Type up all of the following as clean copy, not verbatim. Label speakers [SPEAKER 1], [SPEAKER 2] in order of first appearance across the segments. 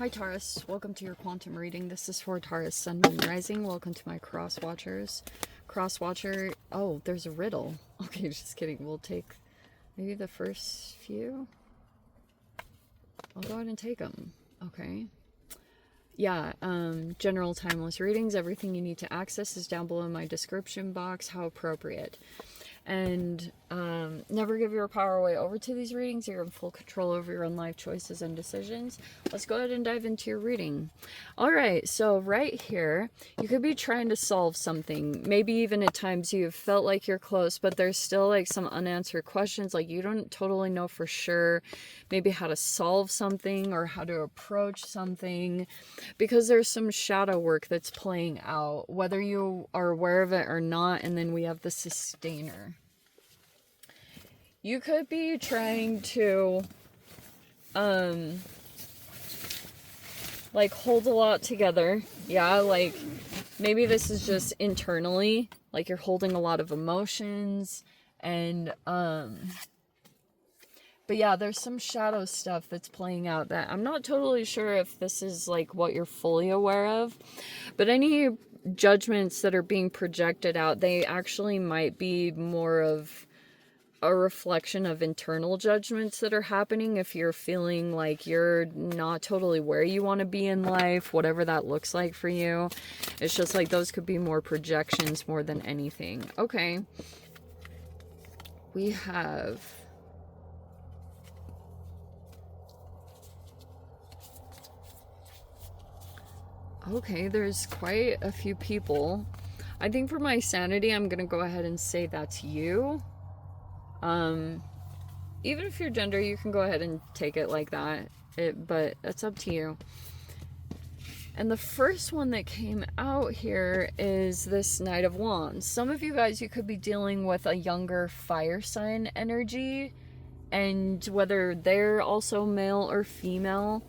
[SPEAKER 1] Hi Taurus, welcome to your quantum reading. This is for Taurus, Sun, Moon, Rising. Welcome to my cross watchers. Cross watcher, oh, there's a riddle. Okay, just kidding. We'll take maybe the first few. I'll go ahead and take them. Okay. Yeah, general timeless readings. Everything you need to access is down below in my description box. How appropriate. And never give your power away over to these readings. You're in full control over your own life choices and decisions. Let's go ahead and dive into your reading. All right, so right here, you could be trying to solve something. Maybe even at times you've felt like you're close, but there's still like some unanswered questions. Like you don't totally know for sure maybe how to solve something or how to approach something, because there's some shadow work that's playing out, whether you are aware of it or not. And then we have the sustainer. You could be trying to like hold a lot together. Yeah, like maybe this is just internally, like you're holding a lot of emotions and but yeah, there's some shadow stuff that's playing out that I'm not totally sure if this is like what you're fully aware of, but any judgments that are being projected out, they actually might be more of a reflection of internal judgments that are happening. If you're feeling like you're not totally where you want to be in life, whatever that looks like for you, it's just like those could be more projections more than anything. Okay. We have... okay, there's quite a few people. I think for my sanity, I'm going to go ahead and say that's you. Even if you're gender, you can go ahead and take it like that. But that's up to you. And the first one that came out here is this Knight of Wands. Some of you guys, you could be dealing with a younger fire sign energy. And whether they're also male or female.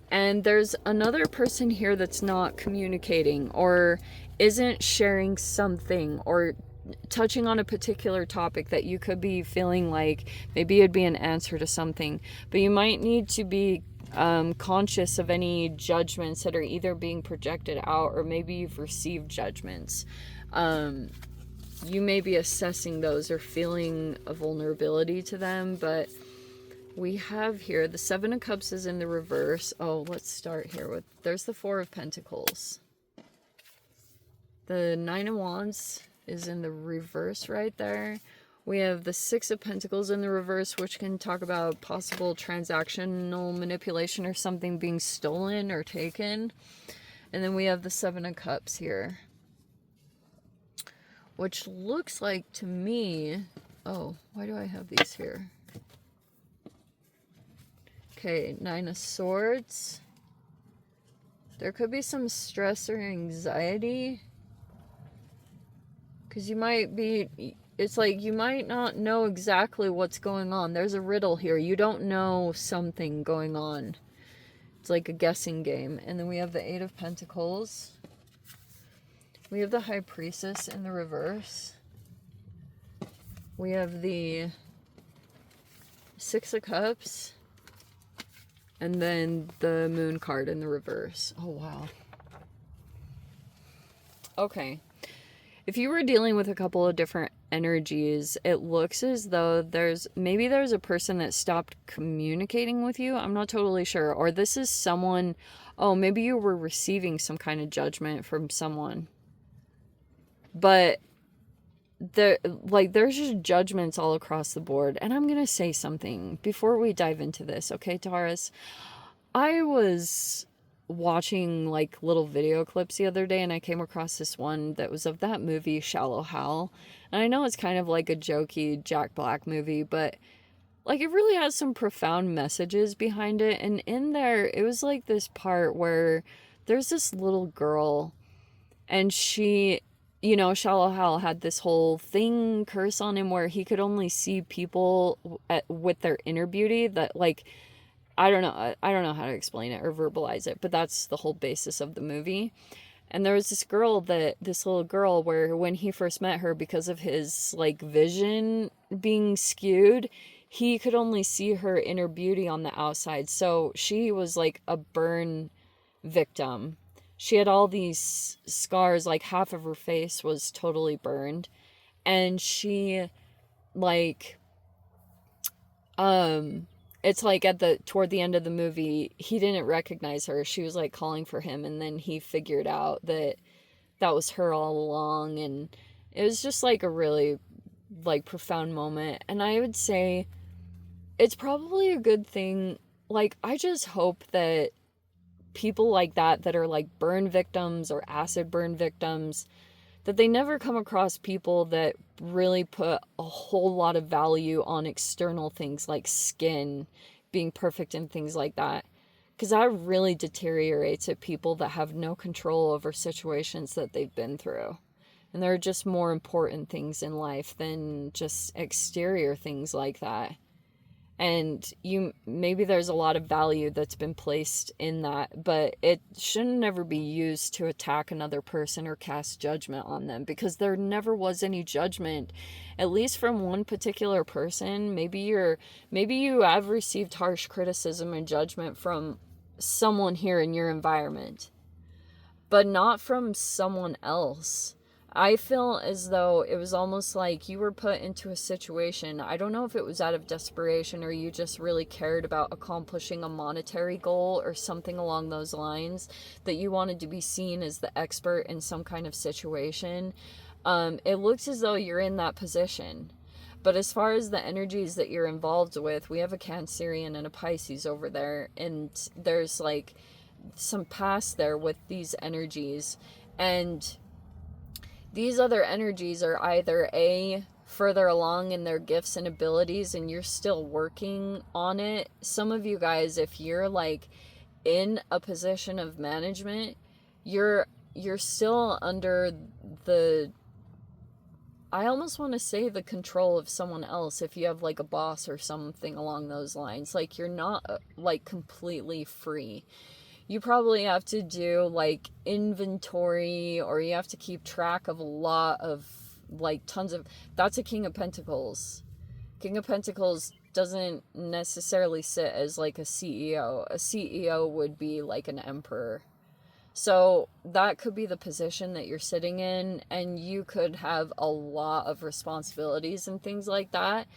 [SPEAKER 1] And there's another person here that's not communicating or isn't sharing something or touching on a particular topic that you could be feeling like maybe it'd be an answer to something. But you might need to be conscious of any judgments that are either being projected out or maybe you've received judgments. You may be assessing those or feeling a vulnerability to them, but... we have here the Seven of Cups is in the reverse. Oh, let's start here with, there's the Four of Pentacles. The Nine of Wands is in the reverse right there. We have the Six of Pentacles in the reverse, which can talk about possible transactional manipulation or something being stolen or taken. And then we have the Seven of Cups here, which looks like to me... oh, why do I have these here? Okay, Nine of Swords. There could be some stress or anxiety. Because you might be... it's like you might not know exactly what's going on. There's a riddle here. You don't know something going on. It's like a guessing game. And then we have the Eight of Pentacles. We have the High Priestess in the reverse. We have the Six of Cups. And then the Moon card in the reverse. Oh, wow. Okay. If you were dealing with a couple of different energies, it looks as though there's a person that stopped communicating with you. I'm not totally sure. Or this is someone, oh, maybe you were receiving some kind of judgment from someone. But there's just judgments all across the board. And I'm gonna say something before we dive into this, okay, Taurus? I was watching like little video clips the other day and I came across this one that was of that movie Shallow Hal. And I know it's kind of like a jokey Jack Black movie, but like it really has some profound messages behind it. And in there, it was like this part where there's this little girl and she... you know, Shallow Hal had this whole thing curse on him where he could only see people with their inner beauty that, like, I don't know how to explain it or verbalize it, but that's the whole basis of the movie. And there was this little girl where when he first met her, because of his, like, vision being skewed, he could only see her inner beauty on the outside. So she was like a burn victim. She had all these scars, like half of her face was totally burned. And she, like, it's like toward the end of the movie, he didn't recognize her. She was like calling for him, and then he figured out that that was her all along. And it was just like a really, like, profound moment. And I would say it's probably a good thing. Like, I just hope that people like that are like burn victims or acid burn victims, that they never come across people that really put a whole lot of value on external things like skin being perfect and things like that. Because that really deteriorates at people that have no control over situations that they've been through. And there are just more important things in life than just exterior things like that. And maybe there's a lot of value that's been placed in that, but it shouldn't ever be used to attack another person or cast judgment on them, because there never was any judgment, at least from one particular person. Maybe you have received harsh criticism and judgment from someone here in your environment, but not from someone else. I feel as though it was almost like you were put into a situation. I don't know if it was out of desperation or you just really cared about accomplishing a monetary goal or something along those lines, that you wanted to be seen as the expert in some kind of situation. It looks as though you're in that position. But as far as the energies that you're involved with, we have a Cancerian and a Pisces over there. And there's like some past there with these energies. And these other energies are either further along in their gifts and abilities and you're still working on it. Some of you guys, if you're like in a position of management, you're still under I almost want to say the control of someone else. If you have like a boss or something along those lines, like you're not like completely free. You probably have to do like inventory, or you have to keep track of a lot of like tons of, that's a King of Pentacles. King of Pentacles doesn't necessarily sit as like a CEO. A CEO would be like an emperor. So that could be the position that you're sitting in, and you could have a lot of responsibilities and things like that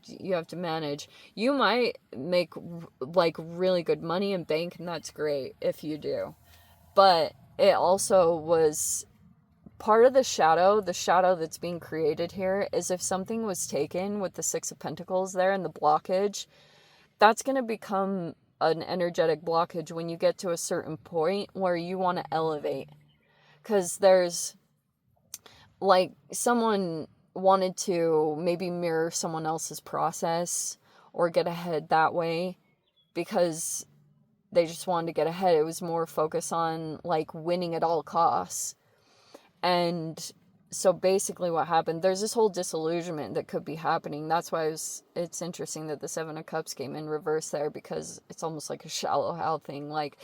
[SPEAKER 1] you have to manage. You might make like really good money and bank, and that's great if you do. But it also was part of the shadow that's being created here is if something was taken with the Six of Pentacles there and the blockage, that's going to become an energetic blockage when you get to a certain point where you want to elevate. Because there's like someone wanted to maybe mirror someone else's process or get ahead that way because they just wanted to get ahead. It was more focus on like winning at all costs. And so basically what happened, there's this whole disillusionment that could be happening. That's why it's interesting that the Seven of Cups came in reverse there, because it's almost like a shallow hell thing. Like,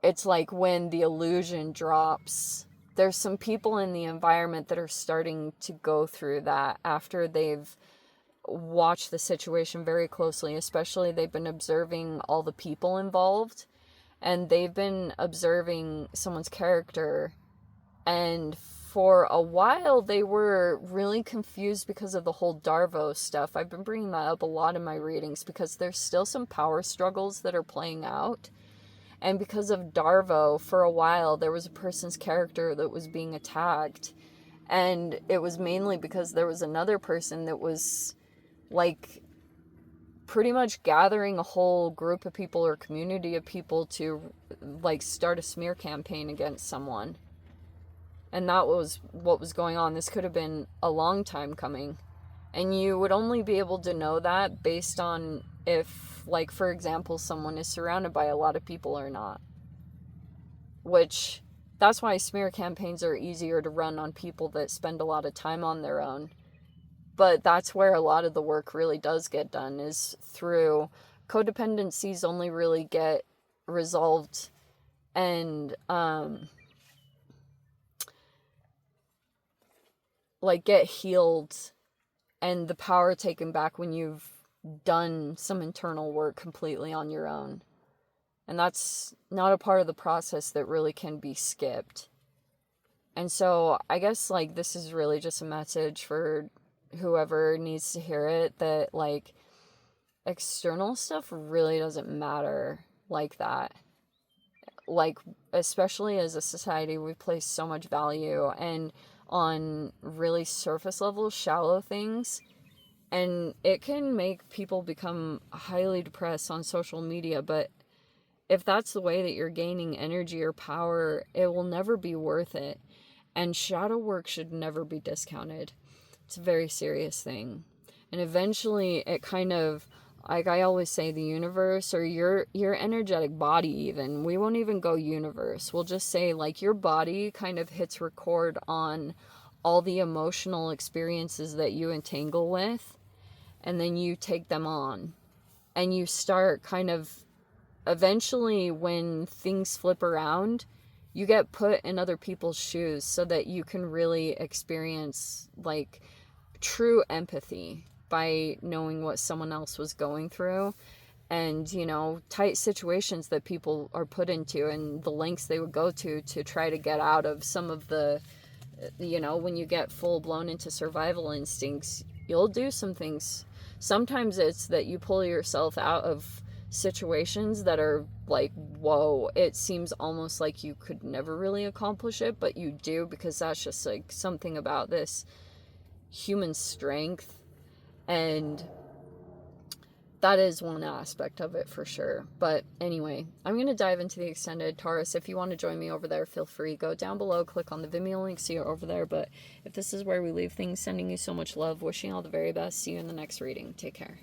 [SPEAKER 1] it's like when the illusion drops, there's some people in the environment that are starting to go through that after they've watched the situation very closely. Especially they've been observing all the people involved, and they've been observing someone's character. And for a while, they were really confused because of the whole Darvo stuff. I've been bringing that up a lot in my readings because there's still some power struggles that are playing out. And because of Darvo, for a while, there was a person's character that was being attacked. And it was mainly because there was another person that was, like, pretty much gathering a whole group of people or community of people to, like, start a smear campaign against someone. And that was what was going on. This could have been a long time coming. And you would only be able to know that based on if, like, for example, someone is surrounded by a lot of people or not. Which, that's why smear campaigns are easier to run on people that spend a lot of time on their own. But that's where a lot of the work really does get done, is through codependencies only really get resolved and, like, get healed and the power taken back when you've done some internal work completely on your own. And that's not a part of the process that really can be skipped. And so I guess, like, this is really just a message for whoever needs to hear it, that, like, external stuff really doesn't matter like that. Like, especially as a society, we place so much value and on really surface level, shallow things. And it can make people become highly depressed on social media, but if that's the way that you're gaining energy or power, it will never be worth it. And shadow work should never be discounted. It's a very serious thing. And eventually it kind of, like I always say, the universe, or your energetic body even, we won't even go universe. We'll just say, like, your body kind of hits record on all the emotional experiences that you entangle with, and then you take them on. And you start kind of, eventually when things flip around, you get put in other people's shoes so that you can really experience, like, true empathy by knowing what someone else was going through, and, you know, tight situations that people are put into and the lengths they would go to try to get out of some of the, you know, when you get full blown into survival instincts, you'll do some things. Sometimes it's that you pull yourself out of situations that are like, whoa, it seems almost like you could never really accomplish it, but you do, because that's just like something about this human strength. And that is one aspect of it for sure. But anyway, I'm going to dive into the extended. Taurus, if you want to join me over there, feel free. Go down below, click on the Vimeo link, see you're over there. But if this is where we leave things, sending you so much love, wishing you all the very best. See you in the next reading. Take care.